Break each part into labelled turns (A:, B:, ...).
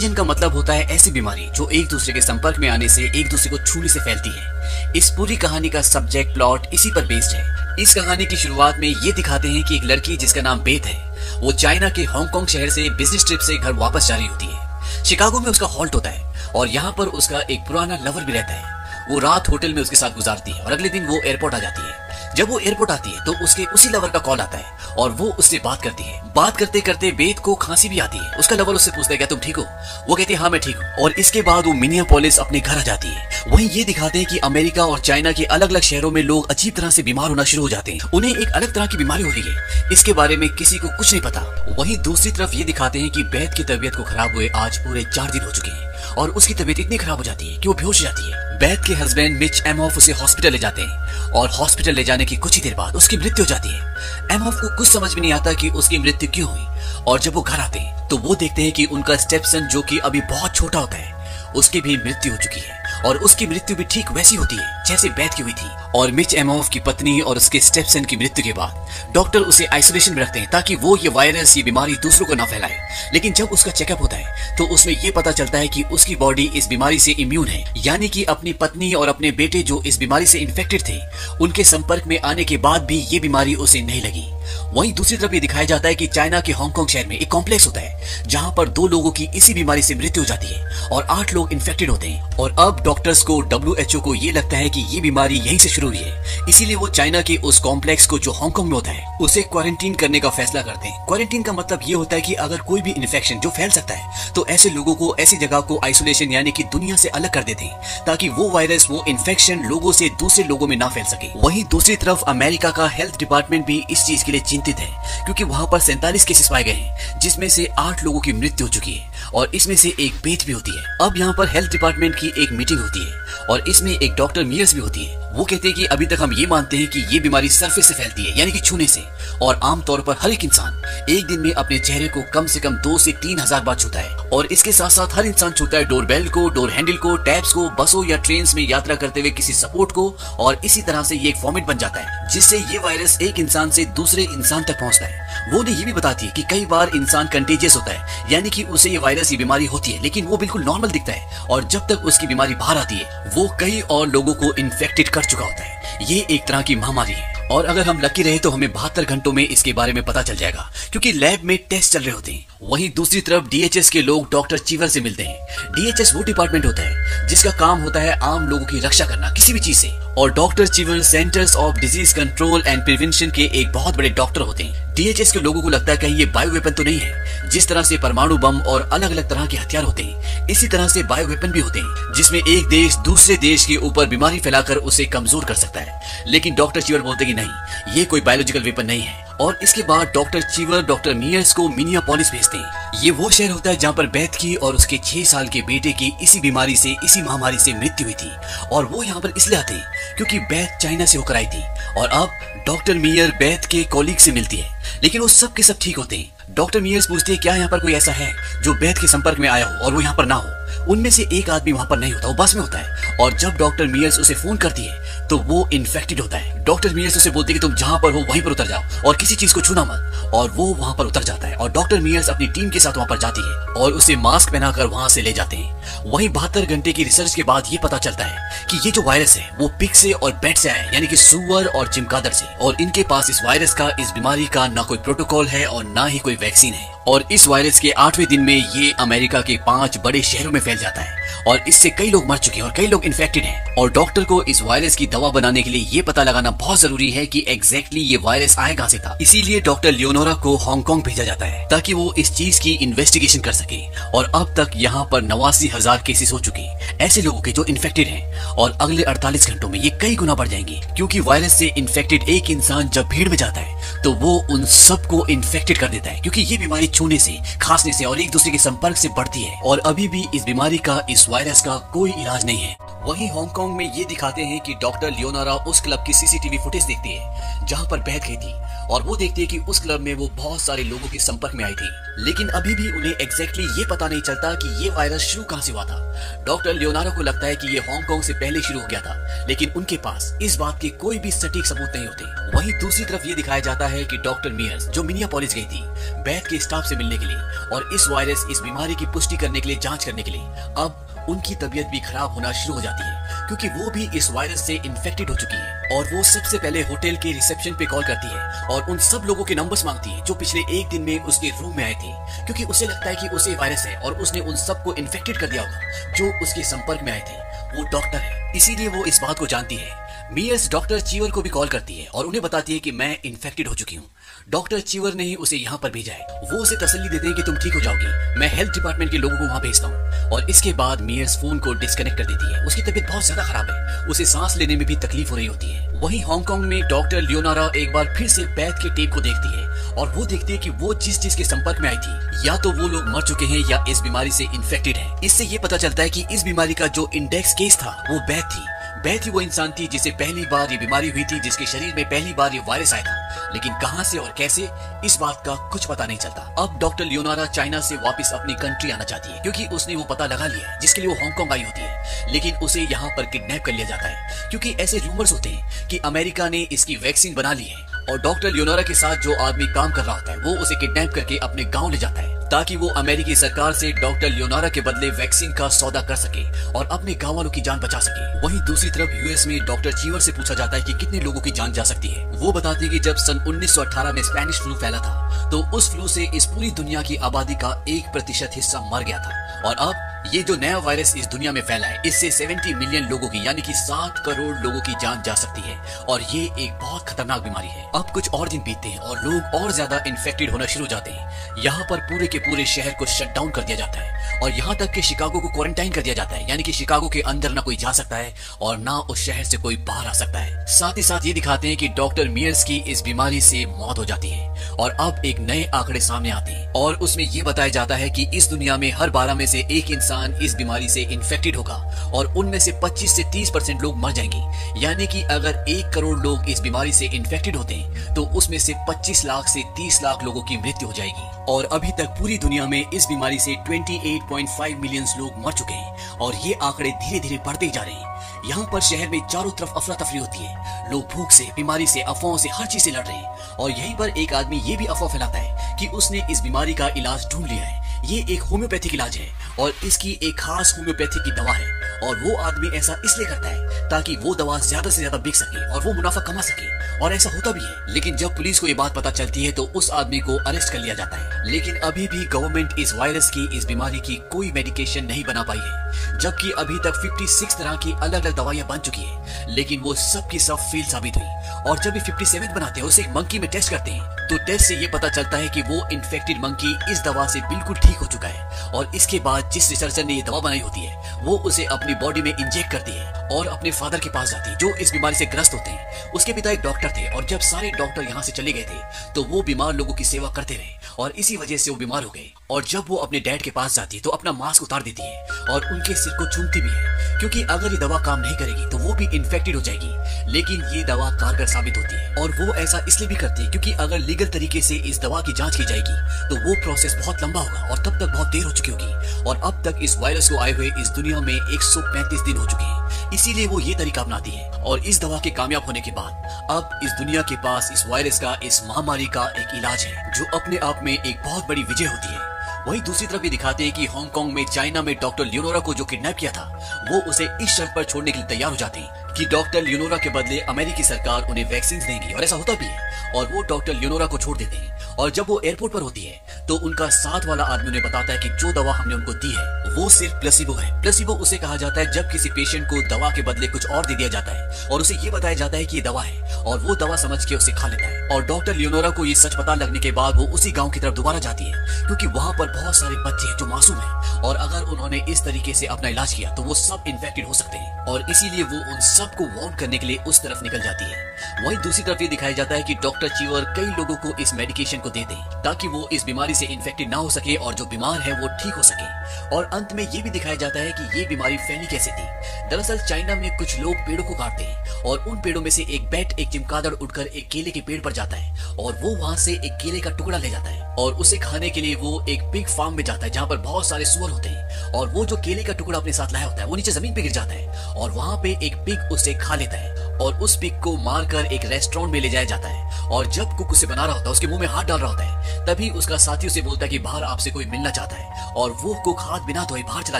A: जिनका मतलब होता है ऐसी बीमारी जो एक दूसरे के संपर्क में आने से, एक दूसरे को छूने से फैलती है। इस पूरी कहानी का सब्जेक्ट प्लॉट इसी पर बेस्ड है। इस कहानी की शुरुआत में ये दिखाते हैं कि एक लड़की जिसका नाम बेथ है, वो चाइना के हांगकांग शहर से बिजनेस ट्रिप से घर वापस जा रही होती है। शिकागो में उसका हॉल्ट होता है और यहाँ पर उसका एक पुराना लवर भी रहता है। वो रात होटल में उसके साथ गुजारती है और अगले दिन वो एयरपोर्ट आ जाती है। जब वो एयरपोर्ट आती है तो उसके उसी लवर का कॉल आता है और वो उससे बात करती है। बात करते करते बेथ को खांसी भी आती है। उसका लवर उससे पूछता है, क्या तुम ठीक हो? वो कहती है, हाँ मैं ठीक हूँ। और इसके बाद वो मिनियापोलिस अपने घर आ जाती है। वहीं ये दिखाते हैं कि अमेरिका और चाइना के अलग अलग शहरों में लोग अजीब तरह से बीमार होना शुरू हो जाते हैं। उन्हें एक अलग तरह की बीमारी हो रही है, इसके बारे में किसी को कुछ नहीं पता। वहीं दूसरी तरफ ये दिखाते हैं कि बेथ की तबीयत को खराब हुए आज पूरे 4 दिन हो चुके हैं और उसकी तबीयत इतनी खराब हो जाती है कि वो बेहोश हो जाती है। बेथ के हस्बैंड मिच एमॉफ उसे हॉस्पिटल ले जाते हैं और हॉस्पिटल ले जाने की कुछ ही देर बाद उसकी मृत्यु हो जाती है। एमॉफ को कुछ समझ में नहीं आता कि उसकी मृत्यु क्यों हुई और जब वो घर आते हैं तो वो देखते हैं कि उनका स्टेपसन, जो कि अभी बहुत छोटा होता है, उसकी भी मृत्यु हो चुकी है और उसकी मृत्यु भी ठीक वैसी होती है जैसे बेथ की हुई थी। और मिच एमॉफ की पत्नी और उसके स्टेपसन की मृत्यु के बाद डॉक्टर उसे आइसोलेशन में रखते हैं ताकि वो ये वायरस, ये बीमारी दूसरों को ना फैलाए। लेकिन जब उसका चेकअप होता है तो उसमें ये पता चलता है कि उसकी बॉडी इस बीमारी से इम्यून है, यानी कि अपनी पत्नी और अपने बेटे जो इस बीमारी से इन्फेक्टेड थे, उनके संपर्क में आने के बाद भी ये बीमारी उसे नहीं लगी। वहीं दूसरी तरफ ये दिखाया जाता है कि चाइना के हांगकांग शहर में एक कॉम्प्लेक्स होता है जहां पर 2 लोगों की इसी बीमारी से मृत्यु हो जाती है और 8 लोग इन्फेक्टेड होते हैं। और अब डॉक्टर्स को, WHO को ये लगता है कि ये बीमारी यहीं से शुरू हुई है, इसीलिए वो चाइना के उस कॉम्प्लेक्स को जो हांगकांग में होता है उसे क्वारंटीन करने का फैसला करते हैं। क्वारंटीन का मतलब ये होता है कि अगर कोई भी इन्फेक्शन जो फैल सकता है तो ऐसे लोगों को, ऐसी जगह को आइसोलेशन यानी कि दुनिया से अलग कर देते हैं ताकि वो वायरस, वो इन्फेक्शन लोगों से दूसरे लोगों में ना फैल सके। वहीं दूसरी तरफ अमेरिका का हेल्थ डिपार्टमेंट भी इस चीज के लिए चिंतित है क्योंकि वहां पर 47 केसेस पाए गए हैं जिसमें से 8 लोगों की मृत्यु हो चुकी है और इसमें से एक बेथ भी होती है। अब यहाँ पर हेल्थ डिपार्टमेंट की एक मीटिंग होती है और इसमें एक डॉक्टर मियर्स भी होती है। वो कहते हैं कि अभी तक हम ये मानते हैं कि ये बीमारी सरफेस से फैलती है, यानी कि छूने से, और आमतौर पर हर एक इंसान एक दिन में अपने चेहरे को कम से कम 2 से 3 हजार बार छूता है। और इसके साथ साथ हर इंसान छूता है डोरबेल को, डोर हैंडल को, टैब्स को, बसों या ट्रेन में यात्रा करते हुए किसी सपोर्ट को, और इसी तरह से ये एक फॉर्मेट बन जाता है जिससे ये वायरस एक इंसान से दूसरे इंसान तक पहुंचता है। वो ने ये भी बताती है कि कई बार इंसान कंटेजियस होता है, यानी कि उसे ये वायरस, ये बीमारी होती है, लेकिन वो बिल्कुल नॉर्मल दिखता है और जब तक उसकी बीमारी बाहर आती है वो कई और लोगों को इन्फेक्टेड कर चुका होता है। ये एक तरह की महामारी है और अगर हम लकी रहे तो हमें 72 घंटों में इसके बारे में पता चल जाएगा क्योंकि लैब में टेस्ट चल रहे होते हैं। वहीं दूसरी तरफ DHS के लोग डॉक्टर चीवर से मिलते हैं। DHS वो डिपार्टमेंट होता है जिसका काम होता है आम लोगों की रक्षा करना किसी भी चीज से, और doctor Cheever centers of disease control and prevention के एक बहुत बड़े डॉक्टर होते हैं। DHS के लोगों को लगता है कहीं ये बायो वेपन तो नहीं है। जिस तरह से परमाणु बम और अलग अलग तरह के हथियार होते हैं, इसी तरह से बायो वेपन भी होते हैं जिसमें एक देश दूसरे देश के ऊपर बीमारी फैलाकर उसे कमजोर कर सकता है। लेकिन डॉक्टर चीवर बोलते कि नहीं, ये कोई बायोलॉजिकल वेपन नहीं है। और इसके बाद डॉक्टर चीवर डॉक्टर मियर्स को मिनियापोलिस भेजते हैं। ये वो शहर होता है जहाँ पर बेथ की और उसके 6 साल के बेटे की इसी बीमारी से, इसी महामारी से मृत्यु हुई थी। और वो यहाँ पर इसलिए आते हैं क्योंकि बेथ चाइना से होकर आई थी और अब डॉक्टर मियर बेथ के कॉलीग से मिलती है, लेकिन वो सब के सब ठीक होते हैं। डॉक्टर मियर्स पूछती है क्या यहाँ पर कोई ऐसा है जो बेथ के संपर्क में आया हो और वो यहाँ पर ना हो। उनमें से एक आदमी वहाँ पर नहीं होता, वो बस में होता है। और जब डॉक्टर मियर्स उसे फोन करती है तो वो इन्फेक्टेड होता है। डॉक्टर मियर्स उसे बोलती है कि तुम जहाँ पर हो वहीं पर उतर जाओ और किसी चीज को छूना मत, और वो वहाँ पर उतर जाता है। और डॉक्टर मियर्स अपनी टीम के साथ वहाँ पर जाती है और उसे मास्क पहनाकर वहाँ से ले जाते हैं। वहीं 72 घंटे की रिसर्च के बाद ये पता चलता है कि ये जो वायरस है वो पिग से और बैट से आया है, यानी कि सुअर और चमगादड़ से, और इनके पास इस वायरस का, इस बीमारी का ना कोई प्रोटोकॉल है और ना ही कोई वैक्सीन है। और इस वायरस के 8वें दिन में ये अमेरिका के 5 बड़े शहरों में फैल जाता है और इससे कई लोग मर चुके हैं और कई लोग इन्फेक्टेड हैं। और डॉक्टर को इस वायरस की दवा बनाने के लिए ये पता लगाना बहुत जरूरी है कि एग्जैक्टली ये वायरस आया कहां से था। इसीलिए डॉक्टर लियोनोरा को हांगकांग भेजा जाता है ताकि वो इस चीज की इन्वेस्टिगेशन कर सके। और अब तक यहाँ पर 89,000 केसेस हो चुके हैं ऐसे लोगों के जो इन्फेक्टेड हैं, और अगले 48 घंटों में ये कई गुना बढ़ जाएंगे क्योंकि वायरस से इन्फेक्टेड एक इंसान जब भीड़ में जाता है तो वो उन सबको इन्फेक्टेड कर देता है, क्योंकि ये बीमारी छूने से, खांसने से और एक दूसरे के संपर्क से बढ़ती है। और अभी भी इस बीमारी का, इस वायरस का कोई इलाज नहीं है। वहीं हांगकांग में ये दिखाते हैं कि डॉक्टर लियोनारा उस क्लब की सीसीटीवी फुटेज देखती है जहां पर बेथ गई थी, और वो देखती है कि उस क्लब में वो बहुत सारे लोगों के संपर्क में आई थी, लेकिन अभी भी उन्हें एग्जैक्टली ये पता नहीं चलता कि ये वायरस शुरू कहां से हुआ था। डॉक्टर लियोनारा को लगता है कि ये हांगकांग से पहले शुरू हो गया था, लेकिन उनके पास इस बात के कोई भी सटीक सबूत नहीं होते। वहीं दूसरी तरफ ये दिखाया जाता है कि डॉक्टर मियर्स, जो मिनियापोलिस गई थी बेथ के स्टाफ से मिलने के लिए और इस वायरस, इस बीमारी की पुष्टि करने के लिए, जांच करने के लिए, अब उनकी तबीयत भी खराब होना शुरू हो जाती है, क्योंकि वो भी इस वायरस से इन्फेक्टेड हो चुकी है। और वो सबसे पहले होटल के रिसेप्शन पे कॉल करती है और उन सब लोगों के नंबर्स मांगती है जो पिछले एक दिन में उसके रूम में आए थे, क्योंकि उसे लगता है कि उसे वायरस है और उसने उन सबको इन्फेक्टेड कर दिया होगा जो उसके संपर्क में आए थे। वो डॉक्टर है, इसीलिए वो इस बात को जानती है। मियर्स डॉक्टर चीवर को भी कॉल करती है और उन्हें बताती है कि मैं इन्फेक्टेड हो चुकी हूँ। डॉक्टर चीवर ने ही उसे यहाँ पर भेजा है। वो उसे तसल्ली देते हैं कि तुम ठीक हो जाओगी, मैं हेल्थ डिपार्टमेंट के लोगों को वहाँ भेजता हूँ। और इसके बाद मियर्स फोन को डिस्कनेक्ट कर देती है। उसकी तबीयत बहुत ज्यादा खराब है, उसे सांस लेने में भी तकलीफ हो रही होती है। वहीं हांगकांग में डॉक्टर लियोनारा एक बार फिर से बेथ के टेप को देखती है और वो देखती है कि वो जिस के संपर्क में आई थी, या तो वो लोग मर चुके हैं या इस बीमारी से इन्फेक्टेड है। इससे ये पता चलता है कि इस बीमारी का जो इंडेक्स केस था वो बेथ थी। बेथ ही वो इंसान थी जिसे पहली बार ये बीमारी हुई थी, जिसके शरीर में पहली बार ये वायरस आया था, लेकिन कहां से और कैसे, इस बात का कुछ पता नहीं चलता। अब डॉक्टर लियोनारा चाइना से वापस अपनी कंट्री आना चाहती है, क्योंकि उसने वो पता लगा लिया है जिसके लिए वो हांगकांग आई होती है, लेकिन उसे यहाँ पर किडनैप कर लिया जाता है, क्योंकि ऐसे रूमर्स होते हैं कि अमेरिका ने इसकी वैक्सीन बना ली है और डॉक्टर लियोनारा के साथ जो आदमी काम कर रहा होता है वो उसे किडनैप करके अपने गाँव ले जाता है, ताकि वो अमेरिकी सरकार से डॉक्टर लियोनारा के बदले वैक्सीन का सौदा कर सके और अपने गाँव वालों की जान बचा सके। वहीं दूसरी तरफ यूएस में डॉक्टर चीवर से पूछा जाता है कि कितने लोगों की जान जा सकती है। वो बताती है कि जब सन 1918 में स्पेनिश फ्लू फैला था तो उस फ्लू से इस पूरी दुनिया की आबादी का 1% हिस्सा मर गया था, और अब ये जो नया वायरस इस दुनिया में फैला है, इससे 70 मिलियन लोगों की, यानी कि 7 करोड़ लोगों की जान जा सकती है, और ये एक बहुत खतरनाक बीमारी है। अब कुछ और दिन बीतते हैं और लोग और ज्यादा इन्फेक्टेड होना शुरू हो जाते हैं। यहाँ पर पूरे के पूरे शहर को शट डाउन कर दिया जाता है और यहाँ तक कि शिकागो को क्वारंटाइन कर दिया जाता है, यानी कि शिकागो के अंदर ना कोई जा सकता है और ना उस शहर से कोई बाहर आ सकता है। साथ ही साथ ये दिखाते हैं कि डॉक्टर मियर्स की इस बीमारी से मौत हो जाती है और अब एक नए आंकड़े सामने आते हैं और उसमें ये बताया जाता है कि इस दुनिया में हर 12 में से एक इंसान इस बीमारी से इन्फेक्टेड होगा और उनमें से 25 से 30% लोग मर जाएंगे। यानी कि अगर 1 करोड़ लोग इस बीमारी से इन्फेक्टेड होते हैं तो उसमें से 25 लाख से 30 लाख लोगों की मृत्यु हो जाएगी। और अभी तक पूरी दुनिया में इस बीमारी से 28.5 मिलियन लोग मर चुके हैं और ये आंकड़े धीरे धीरे बढ़ते जा रहे हैं। यहाँ पर शहर में चारों तरफ अफरा तफरी होती है, लोग भूख से, बीमारी से, अफवाहों से, हर चीज से लड़ रहे हैं। और यहीं पर एक आदमी ये भी अफवाह फैलाता है कि उसने इस बीमारी का इलाज ढूंढ लिया है। ये एक होम्योपैथिक इलाज है और इसकी एक खास होम्योपैथिक की दवा है, और वो आदमी ऐसा इसलिए करता है ताकि वो दवा ज्यादा से ज्यादा बिक सके और वो मुनाफा कमा सके, और ऐसा होता भी है। लेकिन जब पुलिस को ये बात पता चलती है तो उस आदमी को अरेस्ट कर लिया जाता है। लेकिन अभी भी गवर्नमेंट इस वायरस की, इस बीमारी की कोई मेडिकेशन नहीं बना पाई है, जबकि अभी तक 56 तरह की अलग अलग दवाइयां बन चुकी है, लेकिन वो सब की सब फेल साबित हुई। और जब ये 57 बनाते हैं, उसे एक मंकी में टेस्ट करते हैं, तो टेस्ट से ये पता चलता है कि वो इन्फेक्टेड मंकी इस दवा से बिल्कुल ठीक हो चुका है। और इसके बाद जिस रिसर्चर ने ये दवा बनाई होती है वो उसे अपनी बॉडी में इंजेक्ट करती है और अपने फादर के पास जाती है जो इस बीमारी से ग्रस्त होते हैं। उसके पिता एक डॉक्टर थे और जब सारे डॉक्टर यहाँ से चले गए थे तो वो बीमार लोगों की सेवा करते रहे और इसी वजह से वो बीमार हो गए। और जब वो अपने डैड के पास जाती है तो अपना मास्क उतार देती है और उनके सिर को चूमती भी है, क्योंकि अगर ये दवा काम नहीं करेगी तो वो भी इन्फेक्टेड हो जाएगी। लेकिन ये दवा कारगर साबित होती है और वो ऐसा इसलिए भी करती है क्योंकि अगर लीगल तरीके से इस दवा की जांच की जाएगी तो वो प्रोसेस बहुत लंबा होगा और तब तक बहुत देर हो चुकी होगी। और अब तक इस वायरस को आए हुए इस दुनिया में 135 दिन हो चुके हैं, इसीलिए वो ये तरीका अपनाती है। और इस दवा के कामयाब होने के बाद अब इस दुनिया के पास इस वायरस का, इस महामारी का एक इलाज है जो अपने आप में एक बहुत बड़ी विजय होती है। वहीं दूसरी तरफ ये दिखाते हैं कि हांगकांग में, चाइना में डॉक्टर लियोनारा को जो किडनैप किया था वो उसे इस शर्त पर छोड़ने के लिए तैयार हो जाते हैं कि डॉक्टर लियोनारा के बदले अमेरिकी सरकार उन्हें वैक्सीन देगी, और ऐसा होता भी है। और वो डॉक्टर लियोनारा को छोड़ देते हैं और जब वो एयरपोर्ट पर होती है तो उनका साथ वाला आदमी उन्हें बताता है कि जो दवा हमने उनको दी है वो सिर्फ प्लेसिबो है। प्लेसिबो उसे कहा जाता है जब किसी पेशेंट को दवा के बदले कुछ और दे दिया जाता है और उसे ये बताया जाता है कि ये दवा है और वो दवा समझ के उसे खा लेता है। और डॉक्टर लियोनारा को ये सच पता लगने के बाद वो उसी गाँव की तरफ दोबारा जाती है, क्योंकि वहाँ पर बहुत सारे बच्चे हैं जो मासूम हैं और अगर उन्होंने इस तरीके से अपना इलाज किया तो वो सब इन्फेक्टेड हो सकते हैं। और इसीलिए वो उन सबको वार्न करने के लिए उस तरफ निकल जाती है। वहीं दूसरी तरफ ये दिखाया जाता है कि डॉक्टर चीवर कई लोगों को इस मेडिकेशन को देते हैं ताकि वो इस बीमारी से इन्फेक्टेड ना हो सके और जो बीमार है वो ठीक हो सके। और अंत में ये भी दिखाया जाता है कि ये बीमारी फैली कैसे थी। दरअसल चाइना में कुछ लोग पेड़ों को काटते हैं और उन पेड़ों में से एक बैट, एक चमगादड़ उड़कर एक केले के पेड़ पर जाता है और वो वहां से एक केले का टुकड़ा ले जाता है और उसे खाने के लिए वो एक पिग फार्म में जाता है जहाँ पर बहुत सारे सुअर होते हैं। और वो जो केले का टुकड़ा अपने साथ लाया होता है वो नीचे जमीन पे गिर जाता है और वहां पे एक पिग उसे खा लेता है और उस पिग को मारकर एक रेस्टोरेंट में ले जाया जाता है। और जब कुक उसे बना रहा होता है, उसके मुंह में हाथ डाल रहा होता है, तभी उसका साथी उसे बोलता है कि बाहर आपसे कोई मिलना चाहता है। और वो कुक हाथ बिना धोए बाहर चला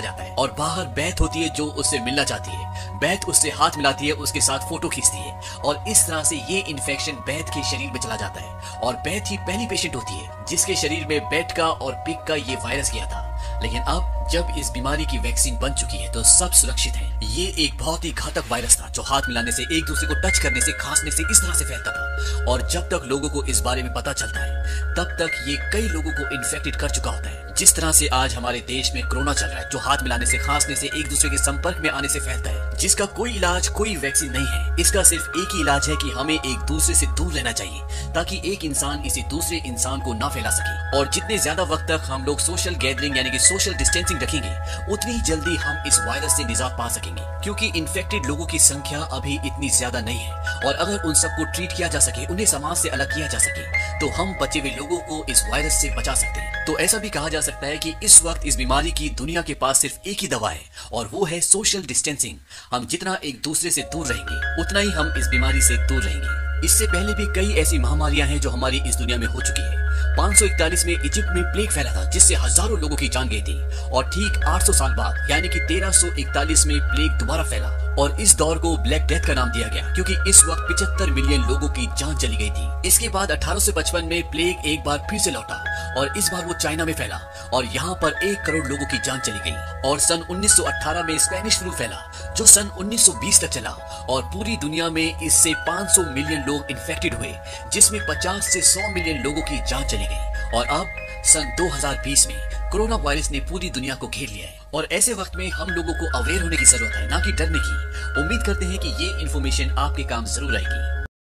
A: जाता है और बाहर बैथ होती है जो उससे मिलना चाहती है। बैथ उससे हाथ मिलाती है, उसके साथ फोटो खींचती है और इस तरह से ये इन्फेक्शन बैथ के शरीर में चला जाता है। और बैथ ही पहली पेशेंट होती है जिसके शरीर में बैट का और पिग का ये वायरस गया था। लेकिन अब जब इस बीमारी की वैक्सीन बन चुकी है तो सब सुरक्षित है। ये एक बहुत ही घातक वायरस था जो हाथ मिलाने से, एक दूसरे को टच करने से, खांसने से इस तरह से फैलता था। और जब तक लोगों को इस बारे में पता चलता है तब तक ये कई लोगों को इन्फेक्टेड कर चुका होता है। जिस तरह से आज हमारे देश में कोरोना चल रहा है जो हाथ मिलाने से, खांसने से, एक दूसरे के संपर्क में आने से फैलता है, जिसका कोई इलाज, कोई वैक्सीन नहीं है। इसका सिर्फ एक ही इलाज है कि हमें एक दूसरे से दूर रहना चाहिए ताकि एक इंसान इसी दूसरे इंसान को ना फैला सके। और जितने ज्यादा वक्त तक हम लोग सोशल गैदरिंग यानी कि सोशल डिस्टेंसिंग रखेंगे उतनी जल्दी हम इस वायरस से निजात पा सकेंगे, क्योंकि इन्फेक्टेड लोगों की संख्या अभी इतनी ज्यादा नहीं है। और अगर उन सबको ट्रीट किया जा सके, उन्हें समाज से अलग किया जा सके, तो हम बचे हुए लोगों को इस वायरस से बचा सकते हैं। तो ऐसा भी कहा जा सकता है कि इस वक्त इस बीमारी की दुनिया के पास सिर्फ एक ही दवा है और वो है सोशल डिस्टेंसिंग। हम जितना एक दूसरे से दूर रहेंगे उतना ही हम इस बीमारी से दूर रहेंगे। इससे पहले भी कई ऐसी महामारियां हैं जो हमारी इस दुनिया में हो चुकी है। 541 में इजिप्ट में प्लेग फैला था जिससे हजारों लोगों की जान गई थी। और ठीक 800 साल बाद यानी कि 1341 में प्लेग दोबारा फैला और इस दौर को ब्लैक डेथ का नाम दिया गया क्योंकि इस वक्त 75 मिलियन लोगों की जान चली गई थी। इसके बाद 1855 में प्लेग एक बार फिर से लौटा और इस बार वो चाइना में फैला और यहाँ पर 1 करोड़ लोगों की जान चली गई। और सन 1918 में स्पेनिश फ्लू फैला जो सन 1920 तक चला और पूरी दुनिया में इससे 500 मिलियन लोग इन्फेक्टेड हुए जिसमें 50 से 100 मिलियन लोगों की जान चली गई। और अब सन 2020 में कोरोना वायरस ने पूरी दुनिया को घेर लिया है। और ऐसे वक्त में हम लोगों को अवेयर होने की जरूरत है, ना कि डरने की। उम्मीद करते हैं कि ये इन्फॉर्मेशन आपके काम जरूर आएगी।